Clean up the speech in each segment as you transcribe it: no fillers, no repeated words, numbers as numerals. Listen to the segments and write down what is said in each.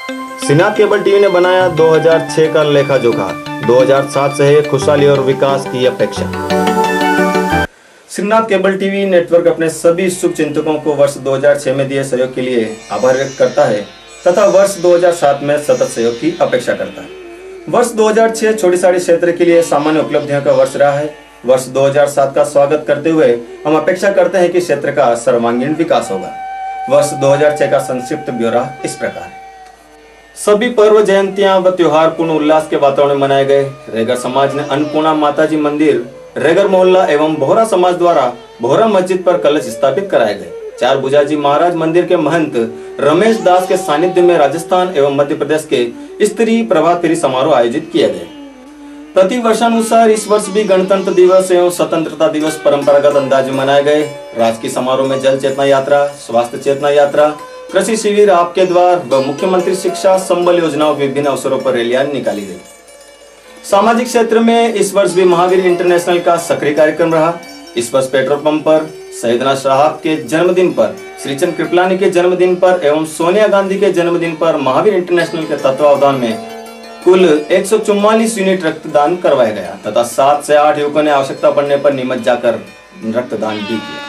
Sinha cable TV ने बनाया 2006 का लेखा जोखा, 2007 से है खुशहाली और विकास की अपेक्षा। सिन्हा केबल टीवी नेटवर्क अपने सभी शुभ चिंतकों को वर्ष 2006 में दिए सहयोग के लिए आभार व्यक्त करता है तथा वर्ष 2007 में सतत सहयोग की अपेक्षा करता है। वर्ष 2006 छोटी साड़ी क्षेत्र के लिए सामान्य उपलब्धियों का वर्ष रहा है। वर्ष 2007 का स्वागत करते हुए हम अपेक्षा करते हैं कि क्षेत्र का सर्वांगीण विकास होगा। वर्ष 2006 का संक्षिप्त ब्यौरा इस प्रकार है। सभी पर्व, जयंतियां व त्योहार पूर्ण उल्लास के वातावरण में मनाए गए। रेगर समाज ने अन्नपूर्णा माताजी मंदिर, रेगर मोहल्ला एवं बोहरा समाज द्वारा बोहरा मस्जिद पर कलश स्थापित कराए गए। चार बुजाजी महाराज मंदिर के महंत रमेश दास के सानिध्य में राजस्थान एवं मध्य प्रदेश के स्त्री प्रभात फेरी समारोह आयोजित किए गए। प्रति वर्षानुसार इस वर्ष भी गणतंत्र दिवस एवं स्वतंत्रता दिवस परंपरागत अंदाज में मनाए गए। राजकीय समारोह में जल चेतना यात्रा, स्वास्थ्य चेतना यात्रा, कृषि शिविर, आपके द्वार व मुख्यमंत्री शिक्षा संबल योजनाओं विभिन्न अवसरों पर रैलियां निकाली गई। सामाजिक क्षेत्र में इस वर्ष भी महावीर इंटरनेशनल का सक्रिय कार्यक्रम रहा। इस वर्ष पेट्रोल पंप पर, सैयदना साहब के जन्मदिन पर, श्रीचंद कृपलानी के जन्मदिन पर एवं सोनिया गांधी के जन्मदिन पर महावीर इंटरनेशनल के तत्वावधान में कुल 144 यूनिट रक्तदान करवाया गया तथा 7 से 8 युवकों ने आवश्यकता पड़ने पर नीमच जाकर रक्तदान भी किया।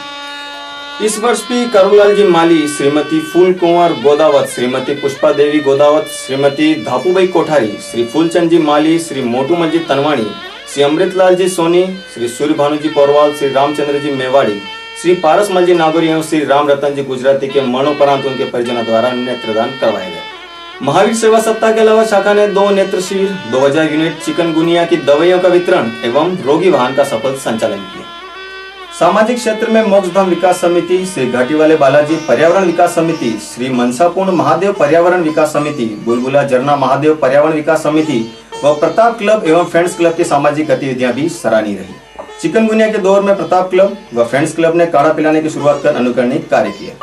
इस वर्ष भी करुलाल जी माली, श्रीमती फूल कुंवर गोदावत, श्रीमती पुष्पा देवी गोदावत, श्रीमती धापूबाई कोठारी, श्री फूलचंद जी माली, श्री मोटू मस्जिद तनवाणी, श्री अमृतलाल जी सोनी, श्री सूर्य भानु जी पौरवाल, श्री रामचंद्र जी मेवाड़ी, श्री पारसमल जी नागौरी एवं श्री राम रतन जी गुजराती के मरणोपरांत उनके परिजनों द्वारा नेत्रदान करवाया गया। महावीर सेवा सप्ताह के अलावा शाखा ने 2 नेत्र शिविर, 2000 यूनिट चिकनगुनिया की दवाइयों का वितरण एवं रोगी वाहन का सफल संचालन किया। सामाजिक क्षेत्र में मोक्षधाम विकास समिति, श्री घाटीवाले बालाजी पर्यावरण विकास समिति, श्री मनसापूर्ण महादेव पर्यावरण विकास समिति, बुलबुला झरना महादेव पर्यावरण विकास समिति व प्रताप क्लब एवं फ्रेंड्स क्लब की सामाजिक गतिविधियां भी सराहनीय रही। चिकनगुनिया के दौर में प्रताप क्लब व फ्रेंड्स क्लब ने काढ़ा पिलाने की शुरुआत कर अनुकरणीय कार्य किया।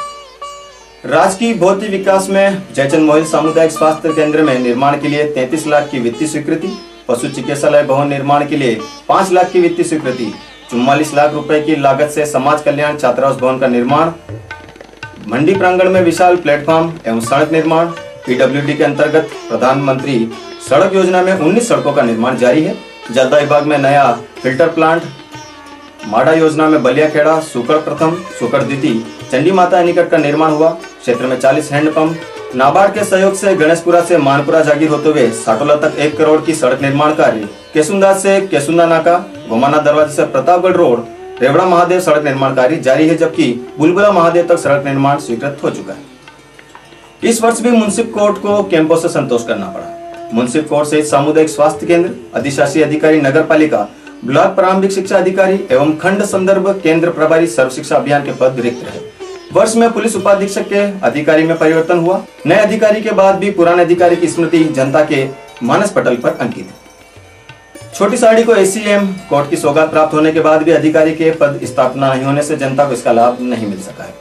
राजकीय भौतिक विकास में जयचंद मोहिल सामुदायिक स्वास्थ्य केंद्र में निर्माण के लिए 33 लाख की वित्तीय स्वीकृति, पशु चिकित्सालय भवन निर्माण के लिए 5 लाख की वित्तीय स्वीकृति, 44 लाख रुपए की लागत से समाज कल्याण छात्रावास भवन का निर्माण, मंडी प्रांगण में विशाल प्लेटफॉर्म एवं सड़क निर्माण, पीडब्ल्यूडी के अंतर्गत प्रधानमंत्री सड़क योजना में 19 सड़कों का निर्माण जारी है। जलदा विभाग में नया फिल्टर प्लांट, माडा योजना में बलिया खेड़ा, सुकड़ प्रथम, सुकड़ द्वितीय, चंडी माता निकट का निर्माण हुआ। क्षेत्र में 40 हैंडपंप, नाबार्ड के सहयोग से गणेशपुरा से मानपुरा जागीर होते हुए साटोला तक 1 करोड़ की सड़क निर्माण कार्य, केसुंदा से केसुंदा नाका, गोमाना दरवाजे से प्रतापगढ़ रोड, रेवड़ा महादेव सड़क निर्माण कार्य जारी है, जबकि बुलबुला महादेव तक सड़क निर्माण स्वीकृत हो चुका है। इस वर्ष भी मुंसिफ कोर्ट को कैंपों से संतोष करना पड़ा। मुंसिफ कोर्ट सहित सामुदायिक स्वास्थ्य केंद्र, अधिशासी अधिकारी नगर पालिका, ब्लॉक प्रारंभिक शिक्षा अधिकारी एवं खंड संदर्भ केंद्र प्रभारी सर्व शिक्षा अभियान के पद रिक्त रहे। वर्ष में पुलिस उपाधीक्षक के अधिकारी में परिवर्तन हुआ। नए अधिकारी के बाद भी पुराने अधिकारी की स्मृति जनता के मानस पटल पर अंकित है। छोटी साड़ी को एसीएम कोर्ट की सौगात प्राप्त होने के बाद भी अधिकारी के पद स्थापना नहीं होने से जनता को इसका लाभ नहीं मिल सका है।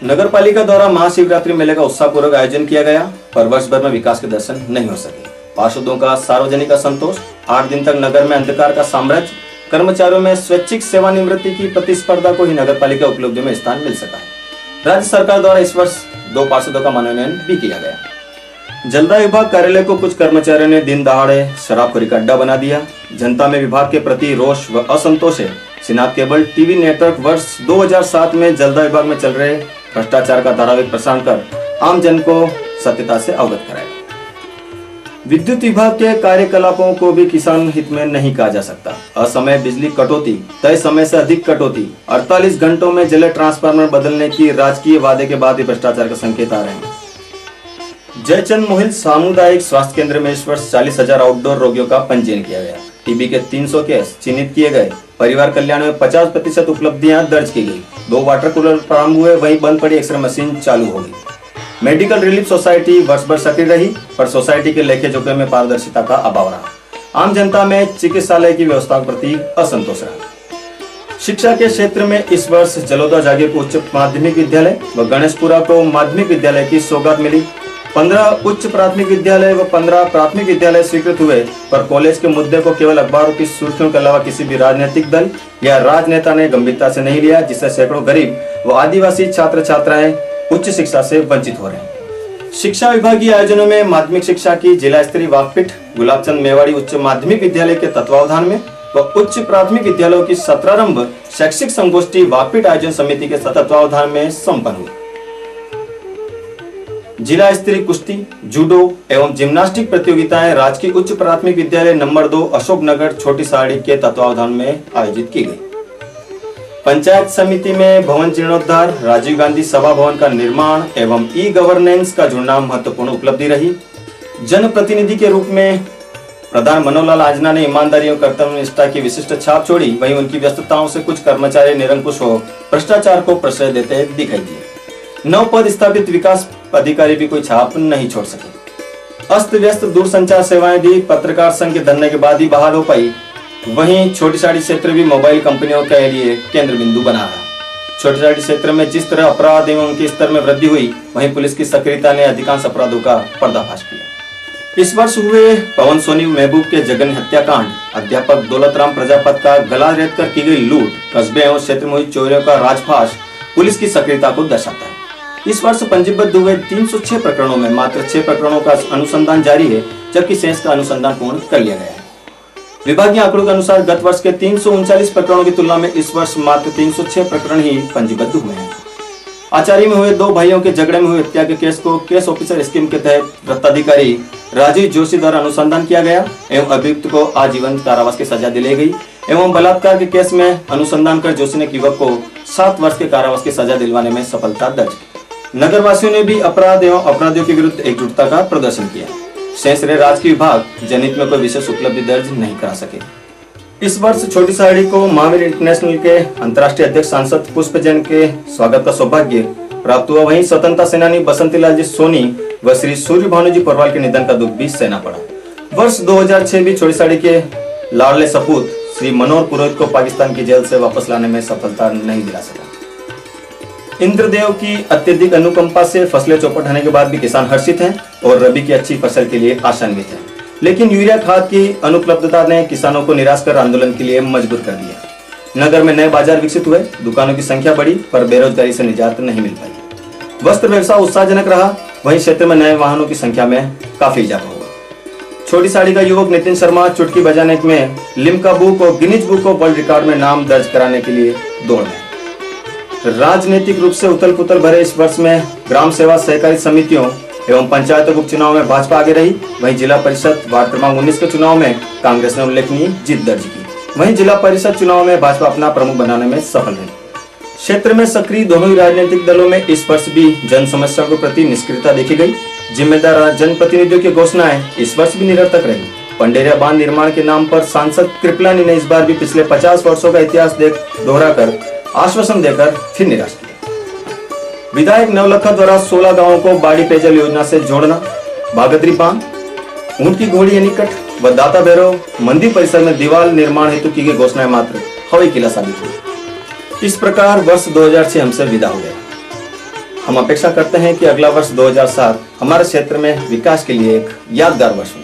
नगर पालिका द्वारा महाशिवरात्रि मेले का उत्साहपूर्वक आयोजन किया गया, पर वर्ष भर में विकास के दर्शन नहीं हो सके। पार्षदों का सार्वजनिक असंतोष, 8 दिन तक नगर में अंधकार का साम्राज्य, कर्मचारियों में स्वैच्छिक सेवानिवृत्ति की प्रतिस्पर्धा को ही नगर पालिका उपलब्धि में स्थान मिल सका है। राज्य सरकार द्वारा इस वर्ष 2 पार्षदों का मनोनयन भी किया गया। जलदा विभाग कार्यालय को कुछ कर्मचारियों ने दिन दहाड़े शराबखोरी का अड्डा बना दिया। जनता में विभाग के प्रति रोष व असंतोष है। सिन्हा केबल टीवी नेटवर्क वर्ष 2007 में जलदा विभाग में चल रहे भ्रष्टाचार का धारावाहिक प्रसारण कर आम जन को सत्यता से अवगत कराया। विद्युत विभाग के कार्यकलापों को भी किसान हित में नहीं कहा जा सकता। असमय बिजली कटौती, तय समय से अधिक कटौती, 48 घंटों में जले ट्रांसफार्मर बदलने की राजकीय वादे के बाद ही भ्रष्टाचार का संकेत आ रहे हैं। जयचंद मोहिल सामुदायिक स्वास्थ्य केंद्र में इस वर्ष 40,000 आउटडोर रोगियों का पंजीयन किया गया। टीबी के 300 केस चिन्हित किए गए। परिवार कल्याण में 50% उपलब्धियां दर्ज की गई। 2 वाटर कूलर प्रारंभ हुए, वहीं बंद पड़ी एक्सरे मशीन चालू हो गई। मेडिकल रिलीफ सोसाइटी वर्ष भर सक्रिय रही, पर सोसाइटी के लेखे जोखे में पारदर्शिता का अभाव रहा। आम जनता में चिकित्सालय की व्यवस्था के प्रति असंतोष रहा। शिक्षा के क्षेत्र में इस वर्ष जलोदा जागीर को उच्च माध्यमिक विद्यालय व गणेशपुरा को माध्यमिक विद्यालय की सौगात मिली। 15 उच्च प्राथमिक विद्यालय व 15 प्राथमिक विद्यालय स्वीकृत हुए, पर कॉलेज के मुद्दे को केवल अखबारों की सुर्खियों के अलावा किसी भी राजनीतिक दल या राजनेता ने गंभीरता से नहीं लिया, जिससे सैकड़ों गरीब व आदिवासी छात्र छात्राएं उच्च शिक्षा से वंचित हो रहे हैं। शिक्षा विभागीय आयोजनों में माध्यमिक शिक्षा की जिला स्तरीय वाकपीठ गुलाबचंद मेवाड़ी उच्च माध्यमिक विद्यालय के तत्वावधान में व उच्च प्राथमिक विद्यालयों की सत्रारंभ शैक्षिक संगोष्ठी वाकपीठ आयोजन समिति के तत्वावधान में संपन्न हुई। जिला स्तरीय कुश्ती, जूडो एवं जिम्नास्टिक प्रतियोगिताएं राजकीय उच्च प्राथमिक विद्यालय नंबर 2 अशोकनगर छोटी साड़ी के तत्वावधान में आयोजित की गई। पंचायत समिति में भवन जीर्णोद्धार, राजीव गांधी सभा भवन का निर्माण एवं ई गवर्नेंस का जुड़ना महत्वपूर्ण उपलब्धि रही। जनप्रतिनिधि के रूप में प्रधान मनोहरलाल आंजना ने ईमानदारी और कर्तव्य निष्ठा की विशिष्ट छाप छोड़ी। वहीं उनकी व्यस्तताओं से कुछ कर्मचारी निरंकुश हो भ्रष्टाचार को प्रश्रय देते दिखाई दिए। 9 पद स्थापित विकास अधिकारी भी कोई छाप नहीं छोड़ सके। अस्त व्यस्त दूरसंचार सेवाएं भी पत्रकार संघ के धरने के बाद ही बहाल हो पाई। वहीं छोटी साड़ी क्षेत्र भी मोबाइल कंपनियों के लिए केंद्र बिंदु बना रहा। छोटी साड़ी क्षेत्र में जिस तरह अपराध एवं उनके स्तर में वृद्धि हुई, वहीं पुलिस की सक्रियता ने अधिकांश अपराधों का पर्दाफाश किया। इस वर्ष हुए पवन सोनी महबूब के जघन्य हत्याकांड, अध्यापक दौलतराम प्रजापत का गला रेत कर की गई लूट, कस्बे एवं क्षेत्र में हुई चोरियों का राजफाश पुलिस की सक्रियता को दर्शाता है। इस वर्ष पंजीबद्ध हुए 306 प्रकरणों में मात्र 6 प्रकरणों का अनुसंधान जारी है, जबकि शेष का अनुसंधान पूर्ण कर लिया गया है। विभागीय आंकड़ों के अनुसार गत वर्ष के 339 प्रकरणों की तुलना में इस वर्ष मात्र 306 प्रकरण ही पंजीबद्ध हुए हैं। आचार्य में हुए 2 भाइयों के झगड़े में हुई हत्या के केस को केस ऑफिसर स्कीम के तहत वृत्ताधिकारी राजीव जोशी द्वारा अनुसंधान किया गया एवं अभियुक्त को आजीवन कारावास की सजा दिलाई गई एवं बलात्कार के केस में अनुसंधान कर जोशी ने युवक को 7 वर्ष के कारावास की सजा दिलवाने में सफलता दर्ज की। नगरवासियों ने भी अपराध एवं अपराधियों के विरुद्ध एकजुटता का प्रदर्शन किया। शेष रहे राजकीय विभाग जनहित में कोई विशेष उपलब्धि दर्ज नहीं करा सके। इस वर्ष छोटी साड़ी को महावीर इंटरनेशनल के अंतर्राष्ट्रीय अध्यक्ष सांसद पुष्प जैन के स्वागत का सौभाग्य प्राप्त हुआ। वहीं स्वतंत्रता सेनानी बसंतीलाल जी सोनी व श्री सूर्य भानु जी पोरवाल के निधन का दुख भी सहना पड़ा। वर्ष 2006 भी छोटी साड़ी के लाडले सपूत श्री मनोहर पुरोहित को पाकिस्तान की जेल से वापस लाने में सफलता नहीं दिला सका। इंद्रदेव की अत्यधिक अनुकंपा से फसलें चौपट होने के बाद भी किसान हर्षित हैं और रबी की अच्छी फसल के लिए आशान्वित हैं। लेकिन यूरिया खाद की अनुपलब्धता ने किसानों को निराश कर आंदोलन के लिए मजबूर कर दिया। नगर में नए बाजार विकसित हुए, दुकानों की संख्या बढ़ी, पर बेरोजगारी से निजात नहीं मिल पाई। वस्त्र व्यवसाय उत्साहजनक रहा, वहीं क्षेत्र में नए वाहनों की संख्या में काफी इजाफा हुआ। छोटी साड़ी का युवक नितिन शर्मा चुटकी बजाने में लिम्का बुक और Guinness book of world record में नाम दर्ज कराने के लिए दौड़ में। राजनीतिक रूप से उथल पुथल भरे इस वर्ष में ग्राम सेवा सहकारी समितियों एवं पंचायतों के उपचुनाव में भाजपा आगे रही। वहीं जिला परिषद वार्ड क्रमांक 19 के चुनाव में कांग्रेस ने उल्लेखनीय जीत दर्ज की। वहीं जिला परिषद चुनाव में भाजपा अपना प्रमुख बनाने में सफल रही। क्षेत्र में सक्रिय दोनों ही राजनीतिक दलों में इस वर्ष भी जन समस्याओं के प्रति निष्क्रियता देखी गई। जिम्मेदार जनप्रतिनिधियों की घोषणाएं इस वर्ष भी निरर्थक रही। पंडेरिया बांध निर्माण के नाम पर सांसद कृपलानी ने इस बार भी पिछले 50 वर्षों का इतिहास दोहराकर आश्वासन देकर फिर निराश किया। विधायक नवलखा द्वारा 16 गांवों को बाड़ी पेयजल योजना से जोड़ना, बागदरी बांध, ऊंट की घोड़ी निकट व दाता भैरव मंदिर परिसर में दीवार निर्माण हेतु की गई घोषणाएं मात्र हवाई किला साबित हुई। इस प्रकार वर्ष 2006 हमसे विदा हो गया। हम अपेक्षा करते हैं कि अगला वर्ष 2007 हमारे क्षेत्र में विकास के लिए एक यादगार वर्ष हो।